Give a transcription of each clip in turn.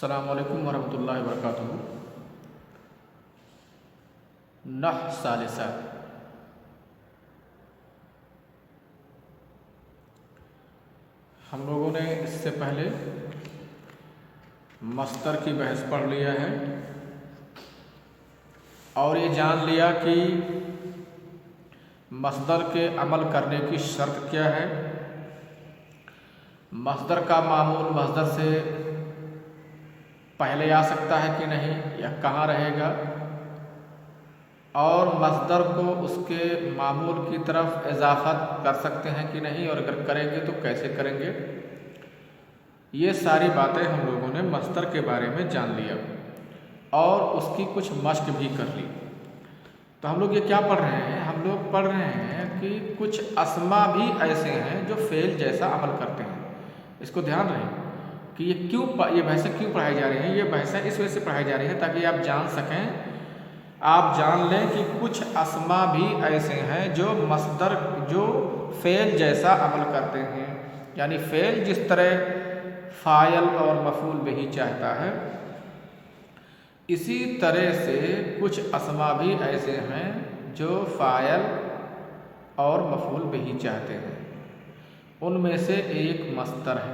السلام علیکم ورحمۃ اللہ وبرکاتہ۔ نحو ثالثہ۔ ہم لوگوں نے اس سے پہلے مصدر کی بحث پڑھ لیا ہے اور یہ جان لیا کہ مصدر کے عمل کرنے کی شرط کیا ہے، مصدر کا معمول مصدر سے پہلے آ سکتا ہے کہ نہیں یا کہاں رہے گا، اور مصدر کو اس کے معمول کی طرف اضافت کر سکتے ہیں کہ نہیں، اور اگر کریں گے تو کیسے کریں گے۔ یہ ساری باتیں ہم لوگوں نے مصدر کے بارے میں جان لیا اور اس کی کچھ مشق بھی کر لی۔ تو ہم لوگ یہ کیا پڑھ رہے ہیں؟ ہم لوگ پڑھ رہے ہیں کہ کچھ اسما بھی ایسے ہیں جو فعل جیسا عمل کرتے ہیں۔ اس کو دھیان رہے کہ یہ بحثیں کیوں پڑھائی جا رہی ہیں۔ یہ بحثیں اس وجہ سے پڑھائی جا رہی ہیں تاکہ آپ جان سکیں، آپ جان لیں کہ کچھ اسما بھی ایسے ہیں جو فعل جیسا عمل کرتے ہیں، یعنی فعل جس طرح فاعل اور مفعول بہ چاہتا ہے، اسی طرح سے کچھ اسما بھی ایسے ہیں جو فاعل اور مفعول بہ چاہتے ہیں۔ ان میں سے ایک مصدر ہے،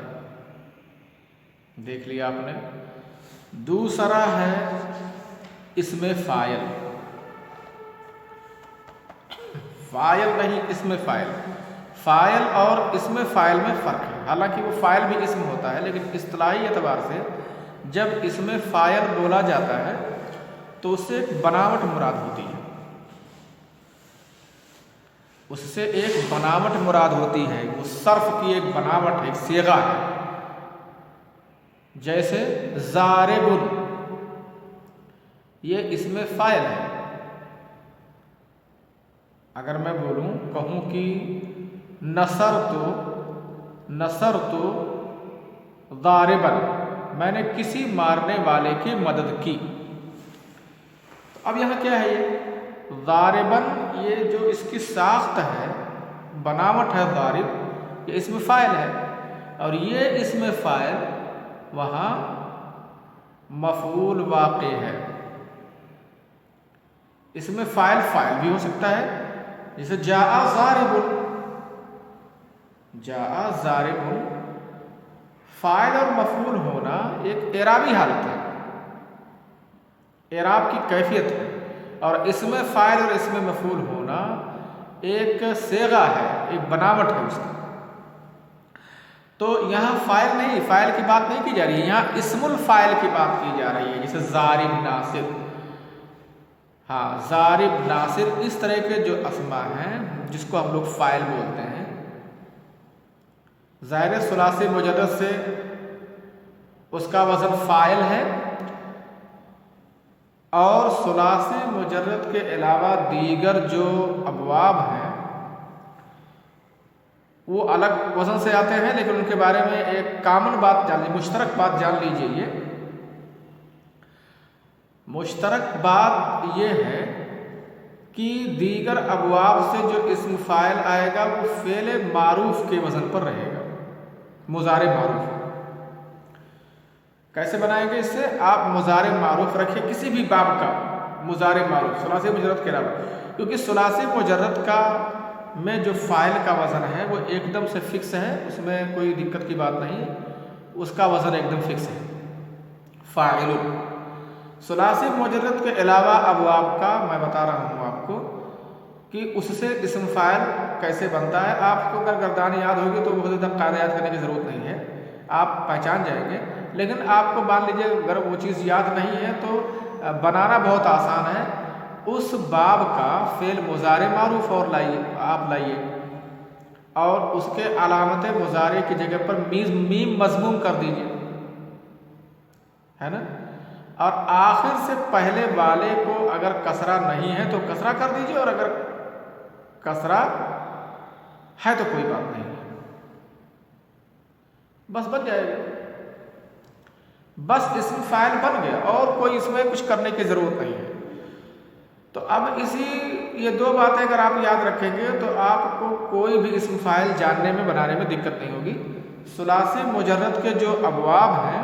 دیکھ لیا آپ نے۔ دوسرا ہے اسم فاعل، فاعل نہیں اسم فاعل۔ فاعل اور اسم فاعل میں فرق ہے، حالانکہ وہ فاعل بھی اسم ہوتا ہے، لیکن اصطلاحی اعتبار سے جب اسم فاعل بولا جاتا ہے تو اس سے ایک بناوٹ مراد ہوتی ہے، اس سے ایک بناوٹ مراد ہوتی ہے، وہ صرف کی ایک بناوٹ ہے، ایک صیغہ ہے۔ جیسے ضارب، یہ اسم فاعل ہے۔ اگر میں کہوں کہ نصرت ضاربا، میں نے کسی مارنے والے کی مدد کی۔ تو اب یہاں کیا ہے؟ یہ ضاربا، یہ جو اس کی ساخت ہے، بناوٹ ہے ضارب، یہ اسم فاعل ہے، اور یہ اسم فاعل وہاں مفعول واقع ہے۔ اسم فاعل بھی ہو سکتا ہے، جیسے جاء ضارب، فاعل اور مفعول ہونا ایک اعرابی حالت ہے، اعراب کی کیفیت ہے، اور اسم فاعل اور اسم مفعول ہونا ایک صیغہ ہے، ایک بناوٹ ہے اس کی۔ تو یہاں فاعل کی بات نہیں کی جا رہی ہے، یہاں اسم الفاعل کی بات کی جا رہی ہے، جیسے ضارب ناصر۔ ضارب ناصر، اس طرح کے جو اسما ہیں جس کو ہم لوگ فاعل بولتے ہیں، ظاہر ثلاثی مجرد سے اس کا وزن فاعل ہے، اور ثلاثی مجرد کے علاوہ دیگر جو ابواب ہیں وہ الگ وزن سے آتے ہیں، لیکن ان کے بارے میں ایک کامن بات جان لیجیے، مشترک بات جان لیجیے۔ یہ مشترک بات یہ ہے کہ دیگر ابواب سے جو اسم فاعل آئے گا وہ فعل معروف کے وزن پر رہے گا، مضارع معروف۔ کیسے بنائیں گے؟ اس سے آپ مضارع معروف رکھیں، کسی بھی باب کا مضارع معروف ثلاثی مجرد کے علاوہ، کیونکہ ثلاثی مجرد کا میں جو فاعل کا وزن ہے وہ ایک دم سے فکس ہے، اس میں کوئی دقت کی بات نہیں، اس کا وزن ایک دم فکس ہے، فاعل۔ ثلاثی مجرد کے علاوہ ابواب کا میں بتا رہا ہوں آپ کو کہ اس سے اسم فاعل کیسے بنتا ہے۔ آپ کو اگر گردان یاد ہوگی تو بہت زیادہ قاعدہ یاد کرنے کی ضرورت نہیں ہے، آپ پہچان جائیں گے، لیکن آپ کو مان لیجیے اگر وہ چیز یاد نہیں ہے تو بنانا بہت آسان ہے۔ اس باب کا فعل مضارع معروف اور آپ لائیے، اور اس کے علامت مضارع کی جگہ پر میم مضموم کر دیجیے، ہے نا، اور آخر سے پہلے والے کو اگر کسرہ نہیں ہے تو کسرہ کر دیجیے، اور اگر کسرہ ہے تو کوئی بات نہیں، بس بن جائے گا، بس اسم فاعل بن گیا، اور کوئی اس میں کچھ کرنے کی ضرورت نہیں ہے۔ تو اب یہ دو باتیں اگر آپ یاد رکھیں گے تو آپ کو کوئی بھی اسم فاعل جاننے میں بنانے میں دقت نہیں ہوگی۔ ثلاثی مجرد کے جو ابواب ہیں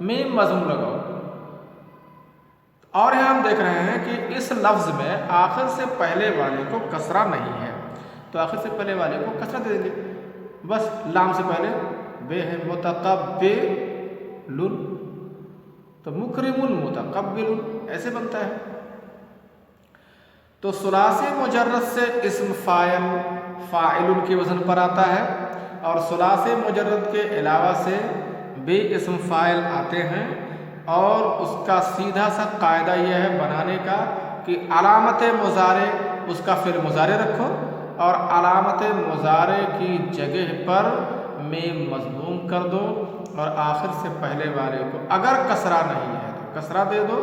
میم مضموم لگاؤ. اور یہاں ہم دیکھ رہے ہیں کہ اس لفظ میں آخر سے پہلے والے کو کسرہ نہیں ہے، تو آخر سے پہلے والے کو کسرہ دے دیں گے. بس لام سے پہلے بے ہے، متقبل، تو مکرم متقبل ایسے بنتا ہے. تو ثلاثی مجرد سے اسم فاعل کے وزن پر آتا ہے، اور ثلاثی مجرد کے علاوہ سے بھی اسم فاعل آتے ہیں. اور اس کا سیدھا سا قاعدہ یہ ہے بنانے کا کہ علامت مضارع اس کا فعل مضارع رکھو، اور علامت مضارع کی جگہ پر میم مضموم کر دو، اور آخر سے پہلے والے کو اگر کسرہ نہیں ہے تو کسرہ دے دو،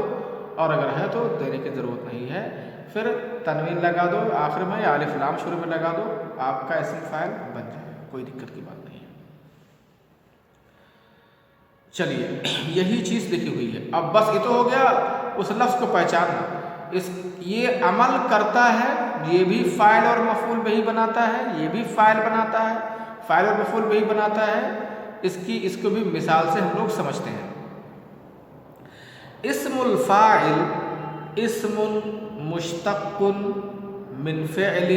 اور اگر ہے تو دینے کی ضرورت نہیں ہے. پھر تنوین لگا دو آخر میں، یا الف لام شروع میں لگا دو، آپ کا اسم فاعل بن جائے گا، کوئی دقت کی بات نہیں ہے. چلیے یہی چیز لکھی ہوئی ہے. اب بس یہ تو ہو گیا اس لفظ کو پہچاننا. یہ عمل کرتا ہے، یہ بھی فاعل اور مفعول بہی بناتا ہے، یہ بھی فاعل بناتا ہے، فاعل اور مفعول بہی بناتا ہے. اس کو بھی مثال سے ہم لوگ سمجھتے ہیں. اسم الفاعل اسم مشتق من فعل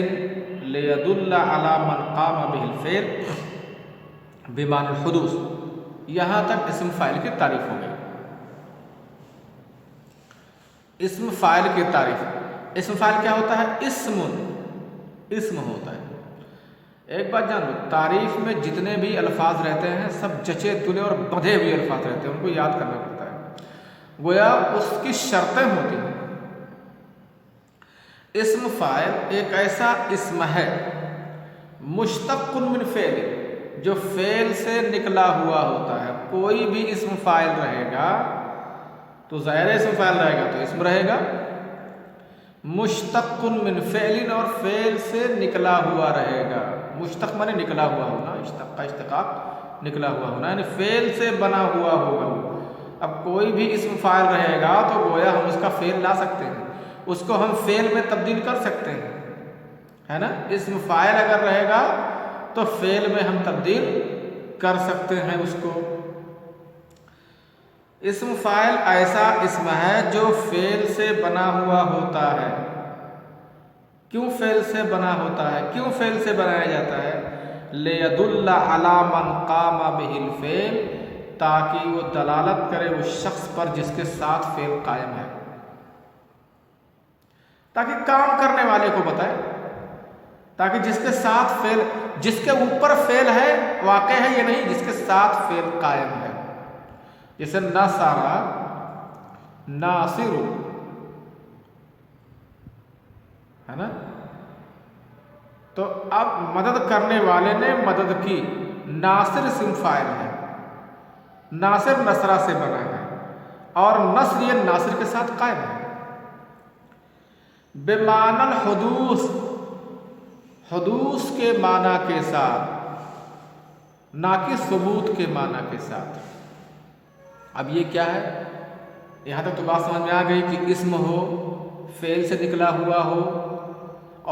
لیدل علی من قام به الفعل بمعنى الحدوث. یہاں تک اسم فاعل کی تعریف ہو گئی. اسم فاعل کی تعریف. اسم فاعل کیا ہوتا ہے؟ اسم ہوتا ہے. ایک بات جان لو، تعریف میں جتنے بھی الفاظ رہتے ہیں سب جچے تلے اور بندھے ہوئے الفاظ رہتے ہیں، ان کو یاد کرنا پڑتا ہے. گویا اس کی شرطیں ہوتی ہیں. اسم فاعل ایک ایسا اسم ہے مشتق من فعل، جو فعل سے نکلا ہوا ہوتا ہے. کوئی بھی اسم فاعل رہے گا تو ظاہر اسم فاعل رہے گا تو اسم رہے گا. مشتق من فعل، اور فعل سے نکلا ہوا رہے گا. مشتق مانے نکلا ہوا ہونا، اشتق کا اشتقاق نکلا ہوا ہونا، یعنی فعل سے بنا ہوا ہوگا. اب کوئی بھی اسم فاعل رہے گا تو گویا ہم اس کا فعل لا سکتے ہیں، اس کو ہم فعل میں تبدیل کر سکتے ہیں، ہے نا. اسم فاعل اگر رہے گا تو فعل میں ہم تبدیل کر سکتے ہیں اس کو. اسم فاعل ایسا اسم ہے جو فعل سے بنا ہوا ہوتا ہے. کیوں فعل سے بنا ہوتا ہے؟ کیوں فعل سے بنایا جاتا ہے؟ لیدل علی من قام به الفعل، تاکہ وہ دلالت کرے اس شخص پر جس کے ساتھ فعل قائم ہے، تاکہ کام کرنے والے کو بتائے، تاکہ جس کے ساتھ فعل، جس کے اوپر فعل ہے واقع ہے یہ نہیں، جس کے ساتھ فعل قائم ہے. جیسے نصارا، ناصر، ہے نا. تو اب مدد کرنے والے نے مدد کی، ناصر اسم فاعل ہے، ناصر نصرہ سے بنا ہے، اور نصر یہ ناصر کے ساتھ قائم ہے. بمعنی الحدوث، حدوث کے معنی کے ساتھ، نہ کہ ثبوت کے معنی کے ساتھ. اب یہ کیا ہے؟ یہاں تک تو بات سمجھ میں آ گئی کہ اسم ہو، فعل سے نکلا ہوا ہو،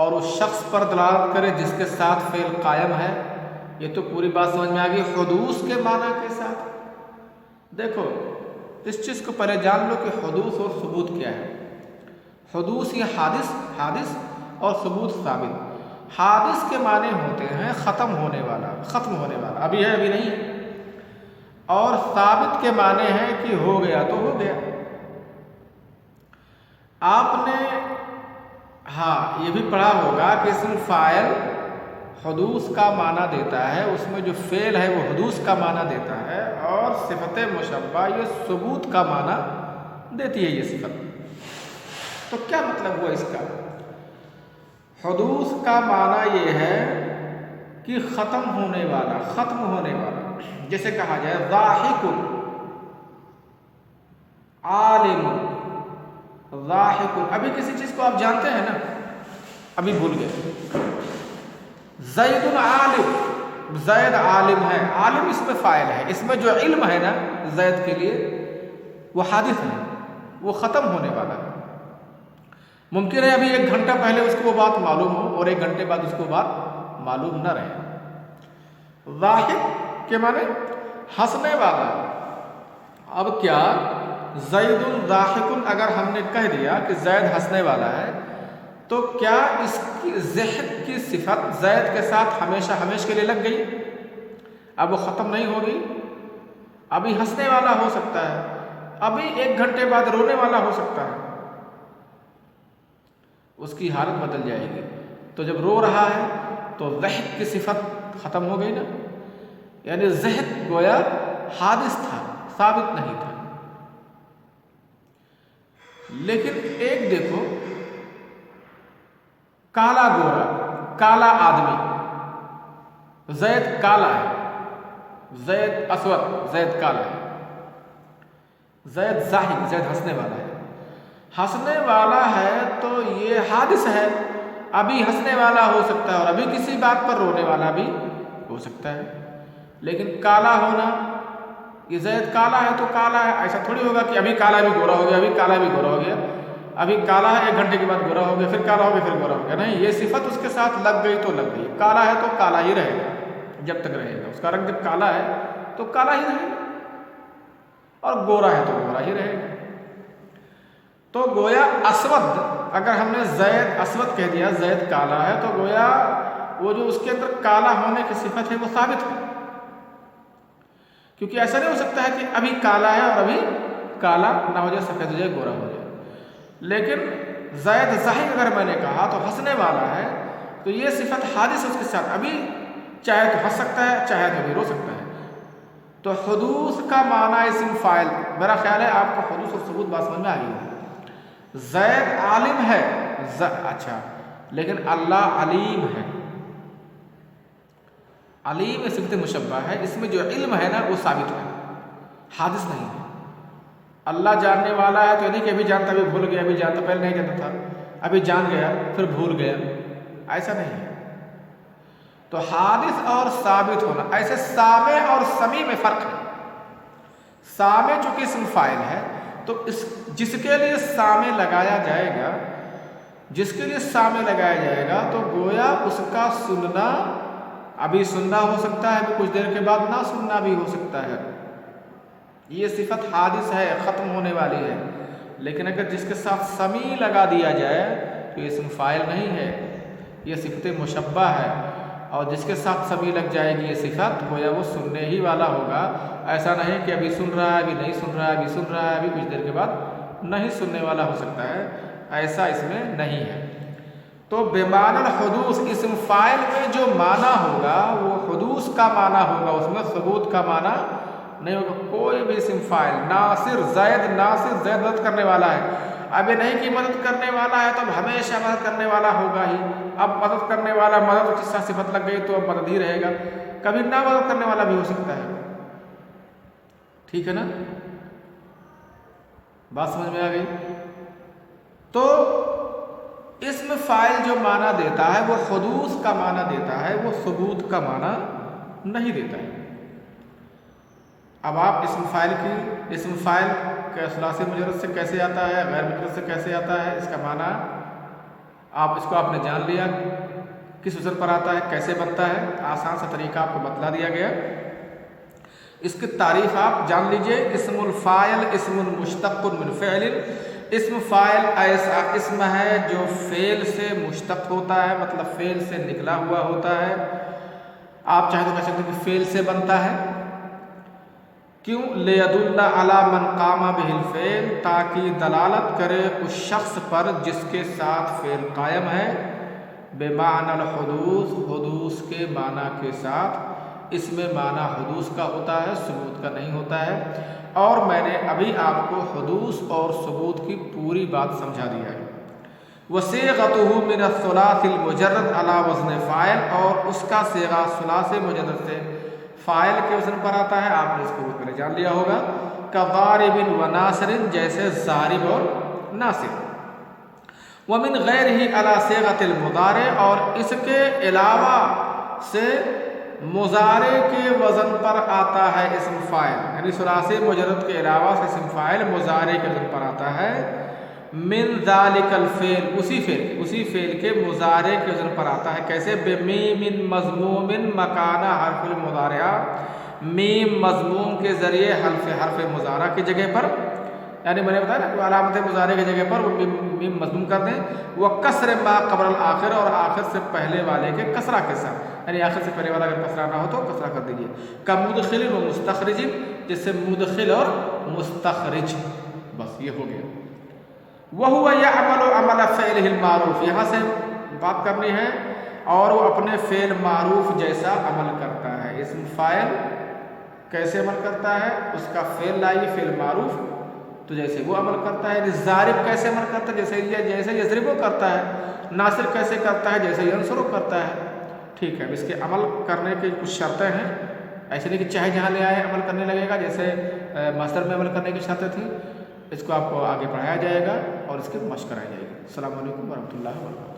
اور اس شخص پر دلالت کرے جس کے ساتھ فعل قائم ہے. یہ تو پوری بات سمجھ میں آ گئی. حدوث کے معنی کے ساتھ دیکھو اس چیز کو پہلے جان لو کہ حدوث اور ثبوت کیا ہے. حدوث یہ حادث اور ثبوت ثابت. حادث کے معنی ہوتے ہیں ختم ہونے والا، ختم ہونے والا، ابھی ہے ابھی نہیں ہے. اور ثابت کے معنی ہے کہ ہو گیا تو ہو گیا. آپ نے یہ بھی پڑھا ہوگا کہ اسم فاعل حدوث کا معنی دیتا ہے، اس میں جو فعل ہے وہ حدوث کا معنی دیتا ہے، اور صفت مشبہ یہ ثبوت کا معنی دیتی ہے. یہ صفت تو کیا مطلب ہوا اس کا؟ حدوث کا معنی یہ ہے کہ ختم ہونے والا، ختم ہونے والا. جیسے کہا جائے ضاحک، عالم، ضاحک. ابھی کسی چیز کو آپ جانتے ہیں نا، ابھی بھول گئے. زید عالم، زید عالم ہے. عالم اس میں فاعل ہے، اس میں جو علم ہے نا زید کے لیے وہ حادث ہے، وہ ختم ہونے والا ہے. ممکن ہے ابھی 1 گھنٹہ پہلے اس کو وہ بات معلوم ہو اور 1 گھنٹے بعد اس کو بات معلوم نہ رہے. ضاحک کے معنی ہنسنے والا، اب کیا زید ضاحک اگر ہم نے کہہ دیا کہ زید ہنسنے والا ہے تو کیا اس کی ضحک کی صفت زید کے ساتھ ہمیشہ ہمیشہ کے لیے لگ گئی؟ اب وہ ختم نہیں ہوگی؟ ابھی ہنسنے والا ہو سکتا ہے، ابھی 1 گھنٹے بعد رونے والا ہو سکتا ہے، اس کی حالت بدل جائے گی۔ تو جب رو رہا ہے تو ضحک کی صفت ختم ہو گئی نا، یعنی ضحک گویا حادث تھا، ثابت نہیں تھا۔ لیکن ایک دیکھو، کالا گورا، کالا آدمی، زید کالا ہے، زید اسود، زید کالا ہے، زید ضاحک، زید ہنسنے والا ہے۔ ہنسنے والا ہے تو یہ حادث ہے، ابھی ہنسنے والا ہو سکتا ہے اور ابھی کسی بات پر رونے والا بھی ہو سکتا ہے۔ لیکن کالا ہونا، یہ زید کالا ہے تو کالا ہے، ایسا تھوڑی ہوگا کہ ابھی کالا بھی گورا ہو گیا، ابھی کالا بھی گورا ہو گیا، ابھی کالا ہے 1 گھنٹے کے بعد گورا ہو گیا، پھر کالا ہو گیا، پھر گورا ہو گیا۔ نہیں، یہ صفت اس کے ساتھ لگ گئی تو لگ گئی۔ کالا ہے تو کالا ہی رہے گا جب تک رہے گا، اس کا رنگ جب کالا ہے تو کالا ہی رہے گا، اور گورا ہے تو گورا ہی رہے گا۔ تو گویا اسود، اگر ہم نے زید اسود کہہ دیا، زید کالا ہے، تو گویا وہ جو اس کے اندر کالا ہونے کی صفت ہے وہ ثابت ہے، کیونکہ ایسا نہیں ہو سکتا ہے کہ ابھی کالا ہے اور ابھی کالا نہ ہو جائے، سفید ہو جائے، گورا ہو جائے۔ لیکن زید ضاحک اگر میں نے کہا تو ہنسنے والا ہے، تو یہ صفت حادث اس کے ساتھ، ابھی چاہے تو ہنس سکتا ہے، چاہے تو بھی رو سکتا ہے۔ تو حدوث کا معنی اسم فاعل، میرا خیال ہے آپ کو حدوث اور ثبوت بات سمجھ میں آ گئی ہے۔ زید عالم ہے، اچھا، لیکن اللہ علیم ہے۔ علیم صفت مشبہ ہے، اس میں جو علم ہے نا وہ ثابت ہے، حادث نہیں ہے۔ اللہ جاننے والا ہے تو نہیں کہ ابھی جانتا ابھی بھول گیا، ابھی جانتا پہلے نہیں جانتا تھا، ابھی جان گیا پھر بھول گیا، ایسا نہیں ہے۔ تو حادث اور ثابت ہونا، ایسے سامع اور سمیع میں فرق ہے۔ سامع چونکہ اسم فاعل ہے تو جس کے لیے سامع لگایا جائے گا، جس کے لیے سامع لگایا جائے گا تو گویا اس کا سننا ابھی سننا ہو سکتا ہے، ابھی کچھ دیر کے بعد نہ سننا بھی ہو سکتا ہے۔ یہ صفت حادث ہے، ختم ہونے والی ہے۔ لیکن اگر جس کے ساتھ سمیع لگا دیا جائے تو یہ اسم فاعل نہیں ہے، یہ صفت مشبہ ہے، اور جس کے ساتھ سمیع لگ جائے گی یہ صفت گویا وہ سننے ہی والا ہوگا۔ ایسا نہیں کہ ابھی سن رہا ہے، ابھی نہیں سن رہا ہے، ابھی سن رہا ہے، ابھی کچھ دیر کے بعد نہیں سننے والا ہو سکتا ہے، ایسا اس میں نہیں ہے۔ تو بمعنی الحدوث، اسم فاعل میں جو معنی ہوگا وہ حدوث کا معنی ہوگا، اس میں ثبوت کا معنی نہیں ہوگا۔ کوئی بھی اسم فاعل، ناصر زید، ناصر زید مدد کرنے والا ہے، ابھی نہیں کہ مدد کرنے والا ہے تو اب ہمیشہ مدد کرنے والا ہوگا ہی۔ اب مدد کرنے والا، مدد جس سے صفت لگ گئی تو اب مدد ہی رہے گا، کبھی نہ مدد کرنے والا بھی ہو سکتا ہے۔ ٹھیک ہے نا، بات سمجھ میں آ گئی؟ تو اسم فاعل جو معنی دیتا ہے وہ حدوث کا معنی دیتا ہے، وہ ثبوت کا معنی نہیں دیتا ہے۔ اب آپ اسم فاعل کا ثلاثی مجرد سے کیسے آتا ہے، غیر مجرد سے کیسے آتا ہے، اس کا معنی اس کو آپ نے جان لیا، کس وزن پر آتا ہے، کیسے بنتا ہے، آسان سا طریقہ آپ کو بتلا دیا گیا۔ اس کی تعریف آپ جان لیجئے۔ اسم الفاعل اسم مشتق من فعل، اسم فاعل ایسا اسم ہے جو فعل سے مشتق ہوتا ہے، مطلب فعل سے نکلا ہوا ہوتا ہے۔ آپ چاہیں تو کہہ سکتے ہیں کہ فعل سے بنتا ہے۔ کیوں؟ لیدل علی من قام بہ الفعل، تاکہ دلالت کرے اس شخص پر جس کے ساتھ فعل قائم ہے، بمعنی الحدوث، حدوث کے معنی کے ساتھ۔ اس میں معنی حدوث کا ہوتا ہے، ثبوت کا نہیں ہوتا ہے۔ اور میں نے ابھی آپ کو حدوث اور ثبوت کی پوری بات سمجھا دیا ہے۔ وصيغته من الثلاث المجرد على وزن فاعل، اور اس کا صیغہ ثلاثی مجرد سے فاعل کے وزن پر آتا ہے، آپ نے اس کو پہلے جان لیا ہوگا۔ كضارب وناصر، جیسے ضارب اور ناصر۔ ومن غیرہ علی صیغۃ المضارع، اور اس کے علاوہ سے مضارع کے وزن پر آتا ہے اسم فاعل، یعنی ثلاثی مجرد کے علاوہ سے اسم فاعل مضارع کے وزن پر آتا ہے۔ من ذالک الفعل، اسی فعل کے مضارع کے وزن پر آتا ہے۔ کیسے؟ بمیم مضموم مکان حرف المضارع، میم مضموم کے ذریعے حرف مضارع کی جگہ پر، یعنی میں نے بتایا نا کہ علامت مضارع کی جگہ پر وہ میم مضموم کر دیں، وہ کسر ما قبل الآخر، اور آخر سے پہلے والے کے کسرہ کے ساتھ، یعنی آخر سے پہلے والا اگر کسرہ نہ ہو تو کسرہ کر دیجیے، کا مدخل و مستخرج، جیسے مدخل اور مستخرج، بس یہ ہو گیا۔ وَهُوَ يَعْمَلُ عَمَلَ فِعْلِهِ الْمَعْرُوفِ، یہاں سے بات کرنی ہے، اور وہ اپنے فعل معروف جیسا عمل کرتا ہے۔ اسم فاعل کیسے عمل کرتا ہے، اس کا فعل لائیے، فعل معروف تو جیسے وہ عمل کرتا ہے۔ ضارب کیسے عمل کرتا ہے، جیسے یضرب کرتا ہے۔ ناصر کیسے کرتا ہے، جیسے ینصر کرتا ہے۔ ٹھیک ہے، اس کے عمل کرنے کی کچھ شرطیں ہیں، ایسے نہیں کہ چاہے جہاں لے آئے عمل کرنے لگے گا، جیسے مصدر میں عمل کرنے کی شرطیں تھیں۔ اس کو آپ کو آگے پڑھایا جائے گا اور اس کی مشق کرائی جائے گی۔ السلام علیکم ورحمۃ اللہ وبرکاتہ۔